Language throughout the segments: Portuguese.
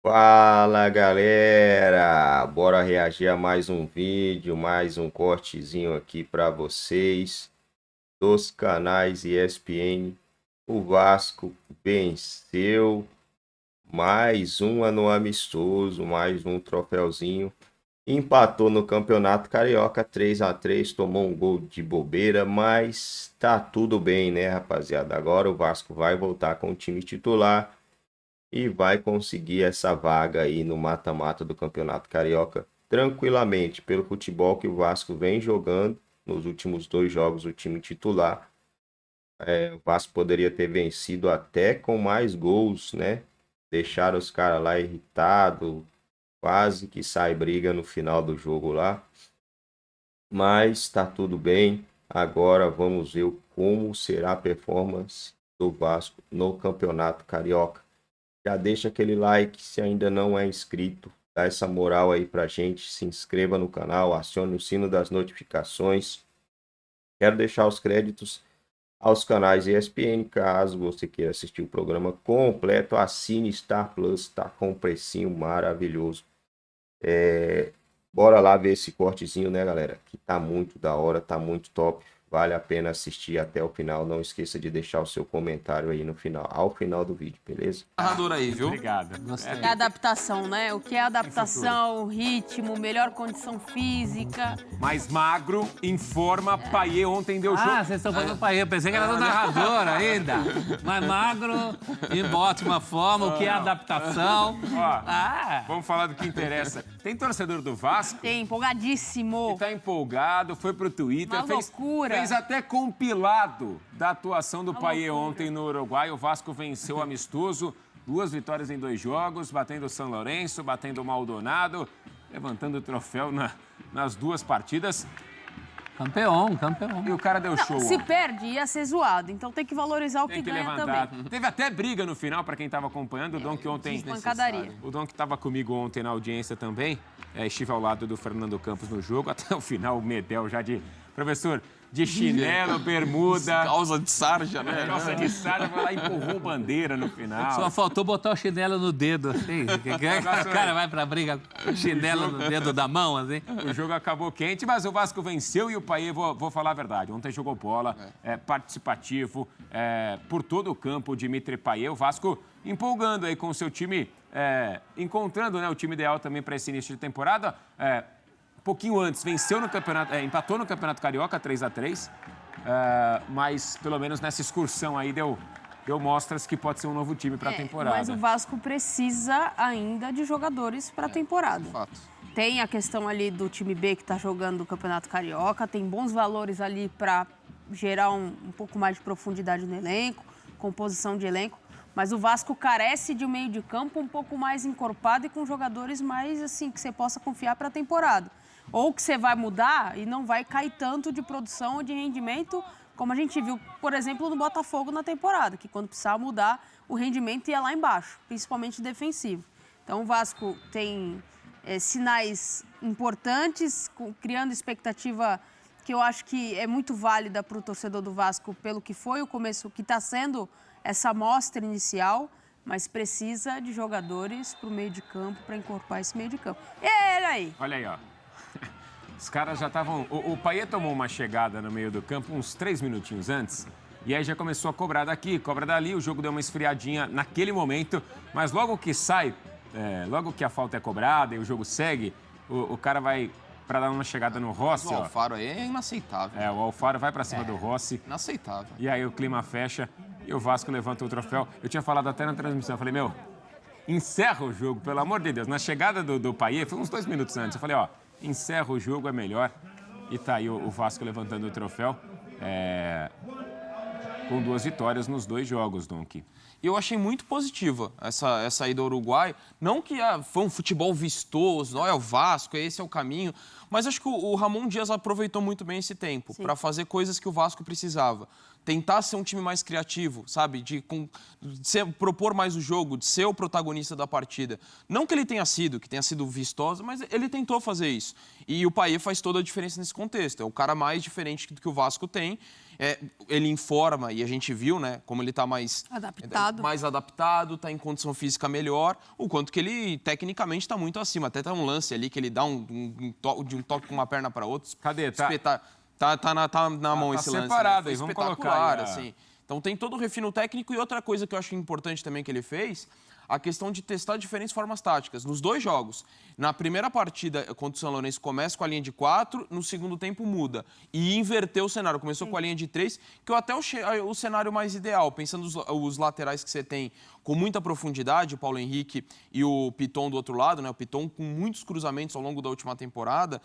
Fala galera, bora reagir a mais um vídeo, mais um cortezinho aqui para vocês dos canais ESPN. O Vasco venceu mais um ano amistoso, mais um troféuzinho. Empatou no Campeonato Carioca 3-3, tomou um gol de bobeira, mas tá tudo bem, né, rapaziada? Agora o Vasco vai voltar com o time titular e vai conseguir essa vaga aí no mata-mata do Campeonato Carioca tranquilamente, pelo futebol que o Vasco vem jogando nos últimos dois jogos, o time titular. O Vasco poderia ter vencido até com mais gols, né? Deixaram os caras lá irritados, quase que sai briga no final do jogo lá. Mas tá tudo bem. Agora vamos ver como será a performance do Vasco no Campeonato Carioca. Já deixa aquele like se ainda não é inscrito, dá essa moral aí pra gente, se inscreva no canal, acione o sino das notificações. Quero deixar os créditos aos canais ESPN, caso você queira assistir o programa completo, assine Star Plus, tá com um precinho maravilhoso. Bora lá ver esse cortezinho, né, galera? Que tá muito da hora, tá muito top. Vale a pena assistir até o final. Não esqueça de deixar o seu comentário aí no final, ao final do vídeo, beleza? Narrador aí, viu? Obrigado. É a adaptação, né? O que é adaptação, o ritmo, melhor condição física. Mais magro, em forma, Payet ontem deu jogo. Vocês estão falando do Payet. Eu pensei que era do narrador ainda. Mais magro, em ótima forma, o que é adaptação. Ó, vamos falar do que interessa. Tem torcedor do Vasco Tem, empolgadíssimo. que tá empolgado, foi pro Twitter, Uma loucura. fez até compilado da atuação do Payet ontem no Uruguai. O Vasco venceu o amistoso, 2 vitórias em 2 jogos, batendo o São Lourenço, batendo o Maldonado, levantando o troféu nas 2 partidas. Campeão. E o cara deu show. Se ontem. perde, ia ser zoado. Então tem que valorizar o que Tem que ganha levantar. também. Teve até briga no final, pra quem tava acompanhando. O Dom que ontem... Pancadaria. O Dom que estava comigo ontem na audiência também, estive ao lado do Fernando Campos no jogo, até o final o Medel já de... Professor, de chinelo, bermuda... Causa de sarja, né? Calça de sarja, vai lá e empurrou bandeira no final. Só faltou botar o chinelo no dedo, assim. O cara vai pra briga com o chinelo no dedo da mão, assim. O jogo acabou quente, mas o Vasco venceu e o Payet, vou falar a verdade, ontem jogou bola, participativo, por todo o campo, o Dimitri Payet, o Vasco empolgando aí com o seu time, encontrando, né, o time ideal também para esse início de temporada. Um pouquinho antes, venceu no campeonato, empatou no Campeonato Carioca 3-3, mas pelo menos nessa excursão aí deu mostras que pode ser um novo time para a temporada. Mas o Vasco precisa ainda de jogadores para a temporada. Fato. Tem a questão ali do time B que está jogando o Campeonato Carioca, tem bons valores ali para gerar um pouco mais de profundidade no elenco, composição de elenco, mas o Vasco carece de um meio de campo um pouco mais encorpado e com jogadores mais assim que você possa confiar para a temporada. Ou que você vai mudar e não vai cair tanto de produção ou de rendimento, como a gente viu, por exemplo, no Botafogo na temporada, que quando precisava mudar, o rendimento ia lá embaixo, principalmente defensivo. Então o Vasco tem sinais importantes, criando expectativa que eu acho que é muito válida para o torcedor do Vasco pelo que foi o começo, que está sendo essa amostra inicial, mas precisa de jogadores para o meio de campo, para encorpar esse meio de campo. E ele aí? Olha aí, ó. Os caras já estavam... O Payet tomou uma chegada no meio do campo uns 3 minutinhos antes. E aí já começou a cobrar daqui, cobra dali. O jogo deu uma esfriadinha naquele momento. Mas logo que sai, logo que a falta é cobrada e o jogo segue, o cara vai para dar uma chegada no Rossi. O Alfaro aí é inaceitável. O Alfaro vai para cima do Rossi. Inaceitável. E aí o clima fecha e o Vasco levanta o troféu. Eu tinha falado até na transmissão. Eu falei, meu, encerra o jogo, pelo amor de Deus. Na chegada do Payet, foi uns 2 minutos antes. Eu falei, ó, encerra o jogo, é melhor. E tá aí o Vasco levantando o troféu com 2 vitórias nos 2 jogos, Donk. Eu achei muito positiva essa ida ao Uruguai. Não que foi um futebol vistoso, olha o Vasco, esse é o caminho. Mas acho que o Ramon Dias aproveitou muito bem esse tempo para fazer coisas que o Vasco precisava. tentar ser um time mais criativo, sabe? De propor mais o jogo, de ser o protagonista da partida. Não que ele tenha sido, que tenha sido vistoso, mas ele tentou fazer isso. E o Payet faz toda a diferença nesse contexto. É o cara mais diferente do que o Vasco tem. Ele informa, e a gente viu, né, como ele está mais adaptado, está em condição física melhor, o quanto que ele tecnicamente está muito acima. Até tá um lance ali que ele dá um toque com uma perna para outra. Cadê? Tá na mão esse lance. Separado, né? aí, vamos colocar. Assim. Então tem todo o refino técnico e outra coisa que eu acho importante também que ele fez, a questão de testar diferentes formas táticas. Nos 2 jogos, na primeira partida contra o São Lourenço começa com a linha de 4, no segundo tempo muda. E inverteu o cenário. Começou com a linha de 3, que eu até o cenário mais ideal, pensando os laterais que você tem com muita profundidade, o Paulo Henrique e o Piton do outro lado, né? O Piton com muitos cruzamentos ao longo da última temporada.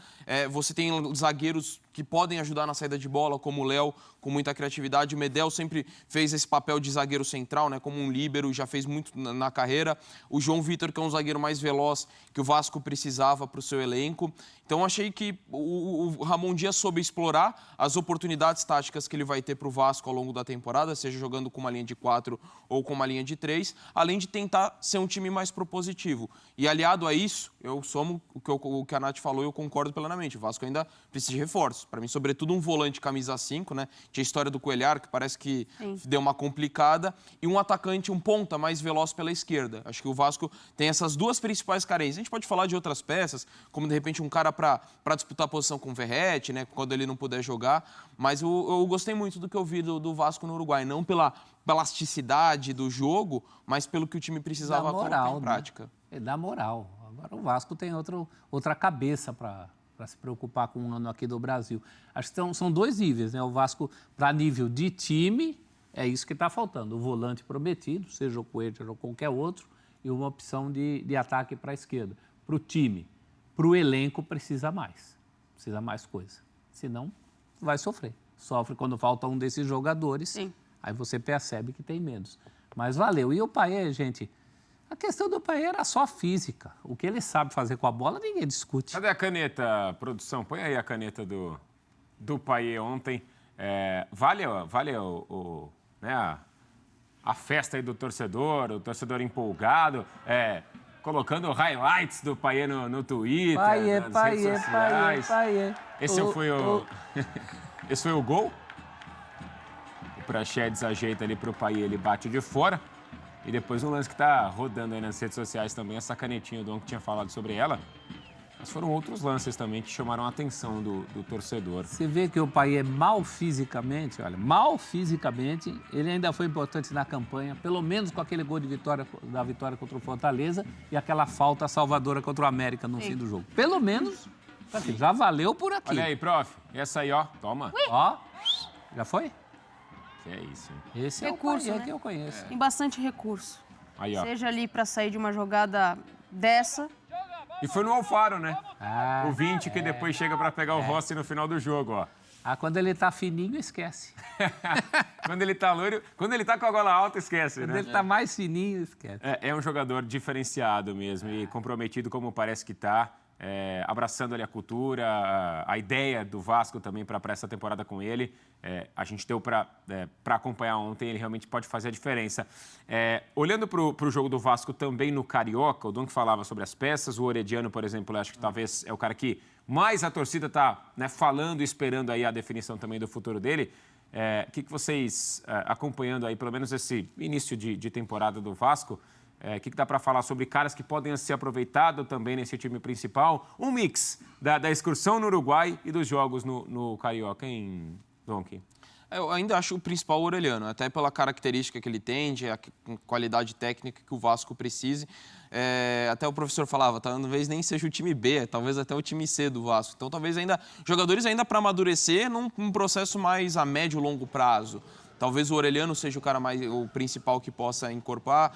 Você tem zagueiros que podem ajudar na saída de bola, como o Léo, com muita criatividade. O Medel sempre fez esse papel de zagueiro central, né? Como um líbero, já fez muito na carreira. O João Vitor, que é um zagueiro mais veloz que o Vasco precisava para o seu elenco. Então, achei que o Ramon Dias soube explorar as oportunidades táticas que ele vai ter para o Vasco ao longo da temporada, seja jogando com uma linha de 4 ou com uma linha de 3, além de tentar ser um time mais propositivo. E aliado a isso, eu somo o que a Nath falou e eu concordo plenamente. O Vasco ainda precisa de reforços. Para mim, sobretudo um volante camisa 5, né? Tinha a história do Coelhar, que parece que deu uma complicada, e um atacante, um ponta mais veloz pela esquerda. Acho que o Vasco tem essas 2 principais carências. A gente pode falar de outras peças, como de repente um cara para disputar a posição com o Verratti, né? Quando ele não puder jogar. Mas eu gostei muito do que eu vi do Vasco no Uruguai. Não pela elasticidade do jogo, mas pelo que o time precisava colocar em prática. Né? Dá moral. Agora o Vasco tem outra cabeça para se preocupar com um ano aqui do Brasil. Acho que são 2 níveis, né? O Vasco, para nível de time, é isso que está faltando. O volante prometido, seja o Coelho ou qualquer outro, e uma opção de ataque para a esquerda. Para o time, para o elenco, precisa mais coisa. Senão, vai sofrer. Sofre quando falta um desses jogadores. Sim. Aí você percebe que tem menos. Mas valeu. E o Payet, gente, a questão do Payet era só física. O que ele sabe fazer com a bola, ninguém discute. Cadê a caneta, produção? Põe aí a caneta do Payet ontem. Vale né, a festa aí do torcedor, o torcedor empolgado, colocando highlights do Payet no Twitter, nas redes sociais. Payet. Esse foi o gol? O Praxedes ajeita ali pro Payet, ele bate de fora. E depois um lance que tá rodando aí nas redes sociais também, essa canetinha do Dom que tinha falado sobre ela. Mas foram outros lances também que chamaram a atenção do torcedor. Você vê que o Payet mal fisicamente, ele ainda foi importante na campanha, pelo menos com aquele gol da vitória contra o Fortaleza e aquela falta salvadora contra o América no fim do jogo. Pelo menos, já valeu por aqui. Olha aí, prof. Essa aí, ó. Toma. Ó, já foi? Que é isso, hein? Esse é Recurso, o Payet né? que eu conheço. Tem bastante recurso. Aí, ó. Seja ali para sair de uma jogada dessa. E foi no Alfaro, né? Ah, O 20 que depois chega para pegar o Rossi no final do jogo, ó. quando ele tá fininho, esquece. Quando ele tá loiro, quando ele tá com a gola alta, esquece, Quando né? ele tá mais fininho, esquece. É um jogador diferenciado mesmo e comprometido como parece que tá. Abraçando ali a cultura, a ideia do Vasco também para essa temporada com ele. A gente deu para acompanhar ontem, ele realmente pode fazer a diferença. Olhando para o jogo do Vasco também no Carioca, o Dom que falava sobre as peças, o Orediano, por exemplo, eu acho que talvez é o cara que mais a torcida está falando e esperando aí a definição também do futuro dele. O que vocês, acompanhando aí pelo menos esse início de temporada do Vasco, o que dá para falar sobre caras que podem ser aproveitados também nesse time principal? Um mix da excursão no Uruguai e dos jogos no Carioca, hein, Donk? Eu ainda acho o principal o Orelhano, até pela característica que ele tem, a qualidade técnica que o Vasco precise. Até o professor falava, talvez nem seja o time B, talvez até o time C do Vasco. Então, talvez jogadores ainda para amadurecer num processo mais a médio e longo prazo. Talvez o Orelhano seja o principal que possa incorporar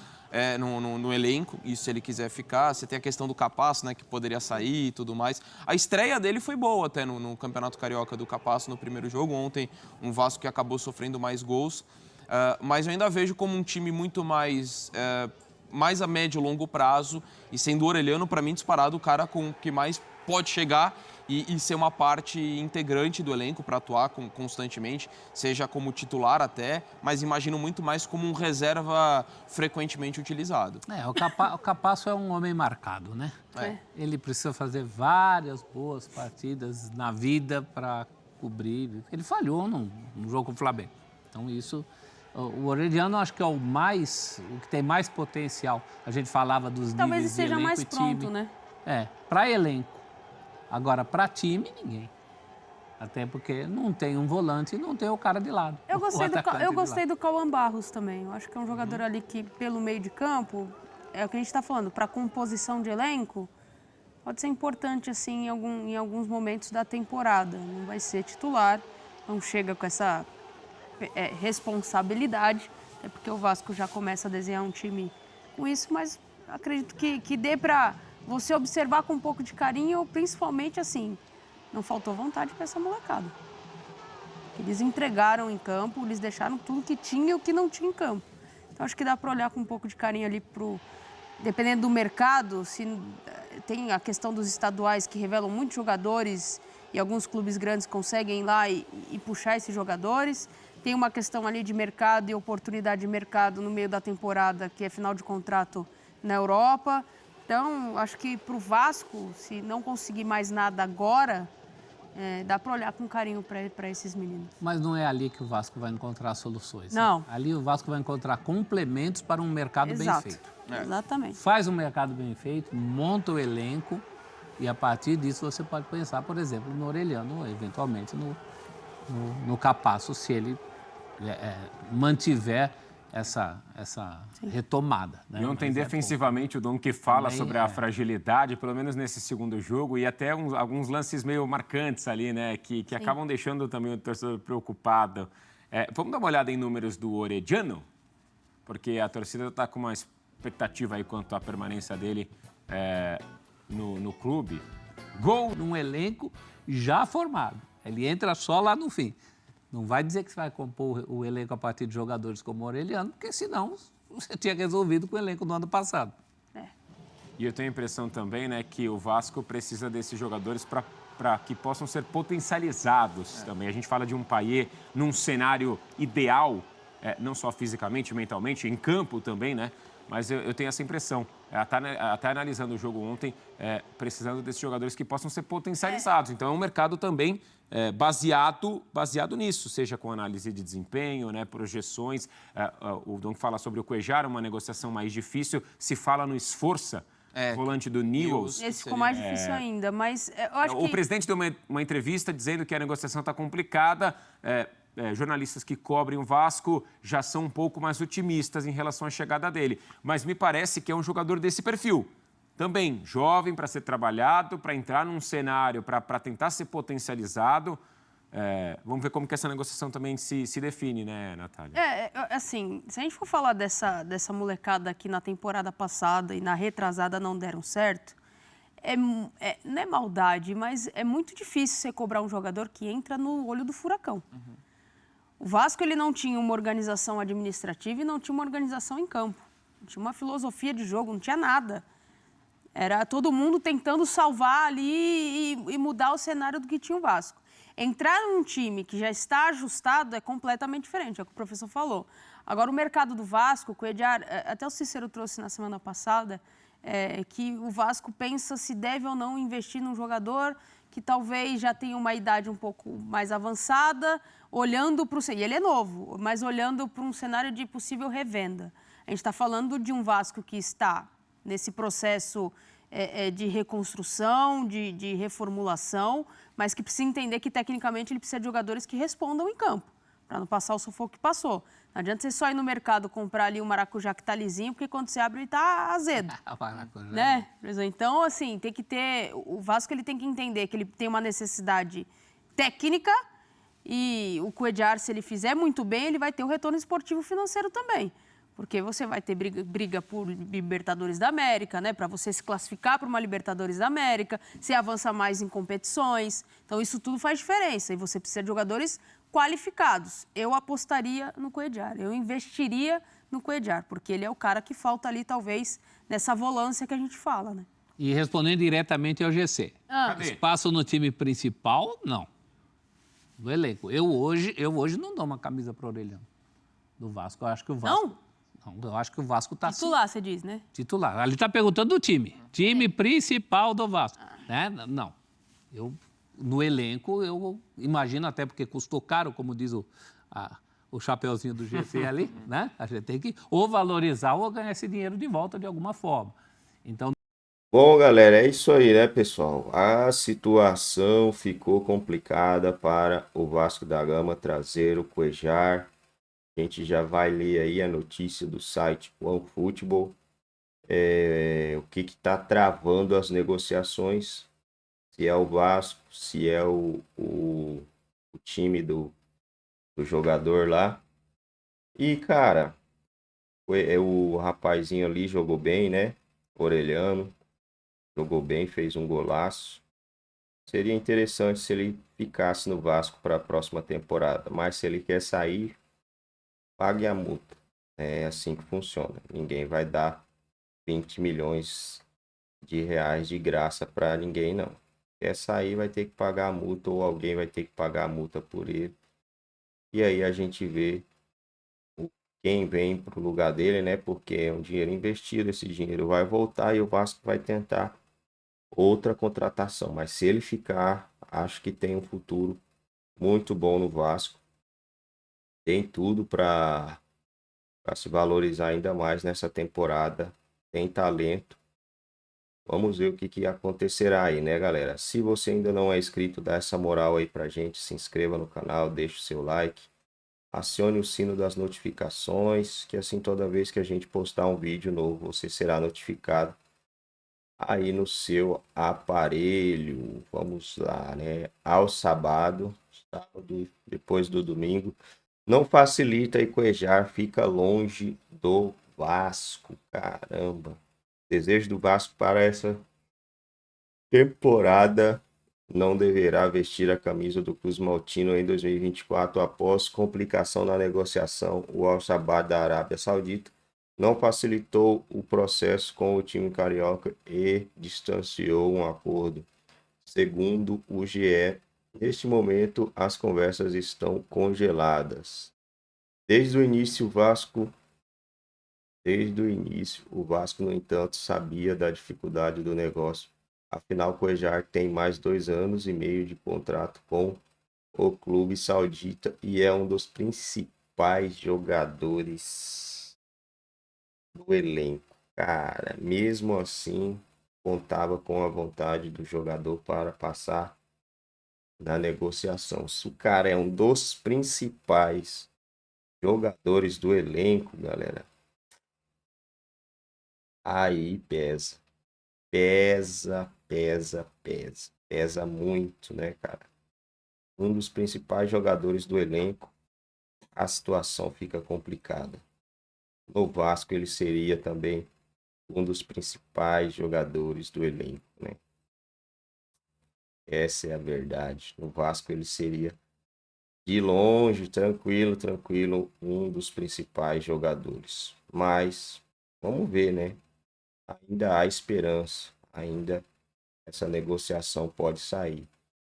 no elenco, isso se ele quiser ficar. Você tem a questão do Capasso, né, que poderia sair e tudo mais. A estreia dele foi boa até no Campeonato Carioca do Capasso no primeiro jogo. Ontem, um Vasco que acabou sofrendo mais gols. Mas eu ainda vejo como um time muito mais a médio e longo prazo. E sendo o Orelhano, para mim, disparado, o cara com que mais pode chegar e ser uma parte integrante do elenco para atuar constantemente, seja como titular até, mas imagino muito mais como um reserva frequentemente utilizado. O Capasso é um homem marcado, né? Ele precisa fazer várias boas partidas na vida para cobrir. Ele falhou no jogo com o Flamengo. Então, isso... O Orediano, acho que é o que tem mais potencial. A gente falava dos Talvez níveis de seja elenco mais e time. pronto, né? Para elenco. Agora, para time, ninguém. Até porque não tem um volante e não tem o cara de lado. Eu gostei do Cauã Barros também. Eu acho que é um jogador ali que, pelo meio de campo, é o que a gente está falando, para composição de elenco, pode ser importante, assim, em alguns momentos da temporada. Não vai ser titular, não chega com essa responsabilidade, é porque o Vasco já começa a desenhar um time com isso, mas acredito que dê para você observar com um pouco de carinho, principalmente assim, não faltou vontade para essa molecada. Eles entregaram em campo, eles deixaram tudo que tinha e o que não tinha em campo. Então acho que dá para olhar com um pouco de carinho ali dependendo do mercado, se tem a questão dos estaduais que revelam muitos jogadores e alguns clubes grandes conseguem ir lá e puxar esses jogadores. Tem uma questão ali de mercado e oportunidade de mercado no meio da temporada, que é final de contrato na Europa. Então, acho que para o Vasco, se não conseguir mais nada agora, dá para olhar com carinho para esses meninos. Mas não é ali que o Vasco vai encontrar soluções. Não. Né? Ali o Vasco vai encontrar complementos para um mercado bem feito. Exatamente. Faz um mercado bem feito, monta o elenco e a partir disso você pode pensar, por exemplo, no Orediano, eventualmente no Capasso, se ele mantiver essa retomada. Né? E ontem, defensivamente, o Dom que fala também sobre a fragilidade, pelo menos nesse segundo jogo, e até alguns lances meio marcantes ali, né? Que acabam deixando também o torcedor preocupado. Vamos dar uma olhada em números do Orediano? Porque a torcida está com uma expectativa aí quanto à permanência dele no clube. Gol num elenco já formado. Ele entra só lá no fim. Não vai dizer que você vai compor o elenco a partir de jogadores como o Orediano, porque senão você tinha resolvido com o elenco do ano passado. E eu tenho a impressão também, né, que o Vasco precisa desses jogadores para que possam ser potencializados também. A gente fala de um Payet num cenário ideal, não só fisicamente, mentalmente, em campo também, né? Mas eu tenho essa impressão, até analisando o jogo ontem, precisando desses jogadores que possam ser potencializados. Então é um mercado também baseado nisso, seja com análise de desempenho, né, projeções. O Dom fala sobre o Cuéllar, uma negociação mais difícil. Se fala no Esforça, volante do Newell's. Esse ficou mais difícil ainda, mas eu acho que... O presidente deu uma entrevista dizendo que a negociação está complicada. Jornalistas que cobrem o Vasco já são um pouco mais otimistas em relação à chegada dele. Mas me parece que é um jogador desse perfil. Também jovem para ser trabalhado, para entrar num cenário, para tentar ser potencializado. Vamos ver como que essa negociação também se define, né, Natália? Assim, se a gente for falar dessa molecada que na temporada passada e na retrasada não deram certo, não é maldade, mas é muito difícil você cobrar um jogador que entra no olho do furacão. Uhum. O Vasco ele não tinha uma organização administrativa e não tinha uma organização em campo. Não tinha uma filosofia de jogo, não tinha nada. Era todo mundo tentando salvar ali e mudar o cenário do que tinha o Vasco. Entrar num time que já está ajustado é completamente diferente, é o que o professor falou. Agora, o mercado do Vasco, o Cuéllar, até o Cícero trouxe na semana passada, que o Vasco pensa se deve ou não investir num jogador que talvez já tenha uma idade um pouco mais avançada, olhando para o... E ele é novo, mas olhando para um cenário de possível revenda. A gente está falando de um Vasco que está nesse processo de reconstrução, de reformulação, mas que precisa entender que, tecnicamente, ele precisa de jogadores que respondam em campo, para não passar o sufoco que passou. Não adianta você só ir no mercado comprar ali um maracujá que está lisinho, porque quando você abre ele está azedo. Né? Então, assim, tem que ter... O Vasco ele tem que entender que ele tem uma necessidade técnica e o Cuéllar, se ele fizer muito bem, ele vai ter o retorno esportivo financeiro também. Porque você vai ter briga por Libertadores da América, né? Para você se classificar para uma Libertadores da América, você avança mais em competições. Então, isso tudo faz diferença. E você precisa de jogadores qualificados. Eu apostaria no Cuéllar, eu investiria no Cuéllar, porque ele é o cara que falta ali, talvez, nessa volância que a gente fala, né? E respondendo diretamente ao GC. Cadê? Espaço no time principal, não. No elenco. Eu hoje não dou uma camisa para o Orelhano do Vasco. Eu acho que o Vasco... Não, eu acho que o Vasco está Titular, você diz, né? titular. Ali está perguntando do time. Time principal do Vasco. Né? Não. No elenco, eu imagino, até porque custou caro, como diz o chapeuzinho do GC ali, né? A gente tem que ou valorizar ou ganhar esse dinheiro de volta de alguma forma. Então, Bom, galera, é isso aí, né, pessoal? A situação ficou complicada para o Vasco da Gama trazer o Cuéllar. A gente já vai ler aí a notícia do site OneFootball. O que está travando as negociações? Se é o Vasco, se é o time do jogador lá. E, cara, o rapazinho ali jogou bem, né? Orelhano. Jogou bem, fez um golaço. Seria interessante se ele ficasse no Vasco para a próxima temporada. Mas se ele quer sair, pague a multa. É assim que funciona. Ninguém vai dar 20 milhões de reais de graça para ninguém, não. Quer sair, vai ter que pagar a multa ou alguém vai ter que pagar a multa por ele. E aí a gente vê quem vem para o lugar dele, né? Porque é um dinheiro investido, esse dinheiro vai voltar e o Vasco vai tentar outra contratação. Mas se ele ficar, acho que tem um futuro muito bom no Vasco. Tem tudo para se valorizar ainda mais nessa temporada. Tem talento. Vamos ver o que acontecerá aí, né, galera? Se você ainda não é inscrito, dá essa moral aí pra gente. Se inscreva no canal, deixe o seu like. Acione o sino das notificações, que assim toda vez que a gente postar um vídeo novo, você será notificado aí no seu aparelho. Vamos lá, né? Ao sábado, depois do domingo. Não facilita e Cuéllar fica longe do Vasco. Caramba. Desejo do Vasco para essa temporada: não deverá vestir a camisa do Cruz Maltino em 2024 após complicação na negociação. O Al-Shabaab da Arábia Saudita não facilitou o processo com o time carioca e distanciou um acordo. Segundo o GE, neste momento as conversas estão congeladas. Desde o início, o Vasco, no entanto, sabia da dificuldade do negócio. Afinal, Cuéllar tem mais 2 anos e meio de contrato com o clube saudita e é um dos principais jogadores do elenco. Cara, mesmo assim, contava com a vontade do jogador para passar na negociação. Se o cara é um dos principais jogadores do elenco, galera, aí pesa. Pesa muito, né, cara? Um dos principais jogadores do elenco, a situação fica complicada. No Vasco ele seria também um dos principais jogadores do elenco, né? Essa é a verdade. No Vasco ele seria, de longe, tranquilo, um dos principais jogadores. Mas vamos ver, né? Ainda há esperança, ainda essa negociação pode sair.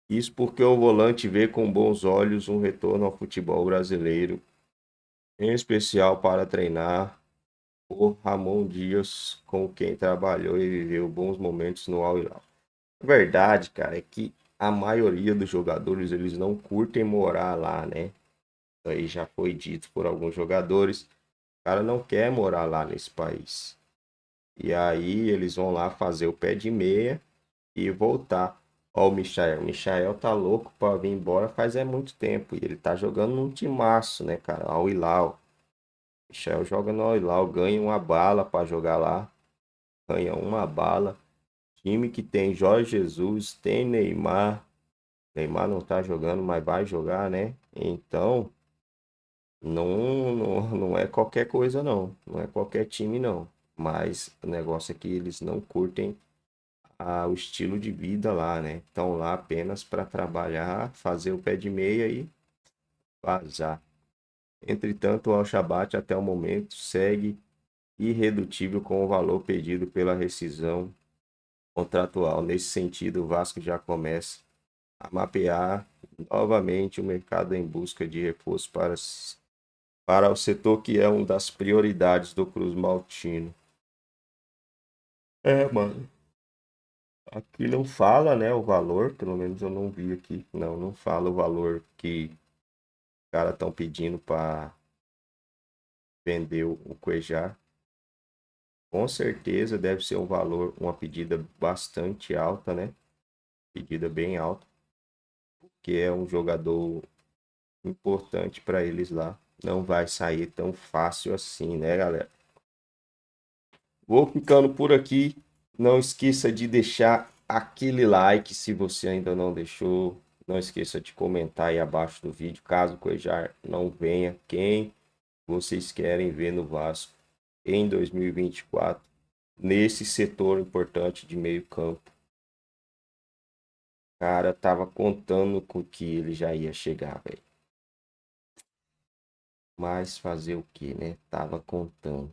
Isso porque o volante vê com bons olhos um retorno ao futebol brasileiro, em especial para treinar o Ramon Dias, com quem trabalhou e viveu bons momentos no Al Hilal. A verdade, cara, é que a maioria dos jogadores eles não curtem morar lá, né? Isso aí já foi dito por alguns jogadores. O cara não quer morar lá nesse país. E aí eles vão lá fazer o pé de meia e voltar. Ó, o Michael. O Michael tá louco pra vir embora faz muito tempo. E ele tá jogando num timaço, né, cara? Al Hilal. O Michael joga no Al Hilal, ganha uma bala pra jogar lá. Ganha uma bala. Time que tem Jorge Jesus, tem Neymar. Neymar não tá jogando, mas vai jogar, né? Então, não é qualquer coisa, não. Não é qualquer time, não. Mas o negócio é que eles não curtem o estilo de vida lá, né? Estão lá apenas para trabalhar, fazer o pé de meia e vazar. Entretanto, o Al-Shabaab até o momento segue irredutível com o valor pedido pela rescisão contratual. Nesse sentido, o Vasco já começa a mapear novamente o mercado em busca de reforço para o setor que é uma das prioridades do Cruz Maltino. Mano. Aqui não fala, né, o valor, pelo menos eu não vi aqui. Não fala o valor que os caras estão pedindo para vender o Cuéllar. Com certeza deve ser um valor, uma pedida bastante alta, né? Pedida bem alta, porque é um jogador importante para eles lá. Não vai sair tão fácil assim, né, galera? Vou ficando por aqui. Não esqueça de deixar aquele like se você ainda não deixou. Não esqueça de comentar aí abaixo do vídeo, caso o Cuéllar não venha, quem vocês querem ver no Vasco em 2024, nesse setor importante de meio campo. O cara tava contando com que ele já ia chegar, velho. Mas fazer o que, né? Tava contando.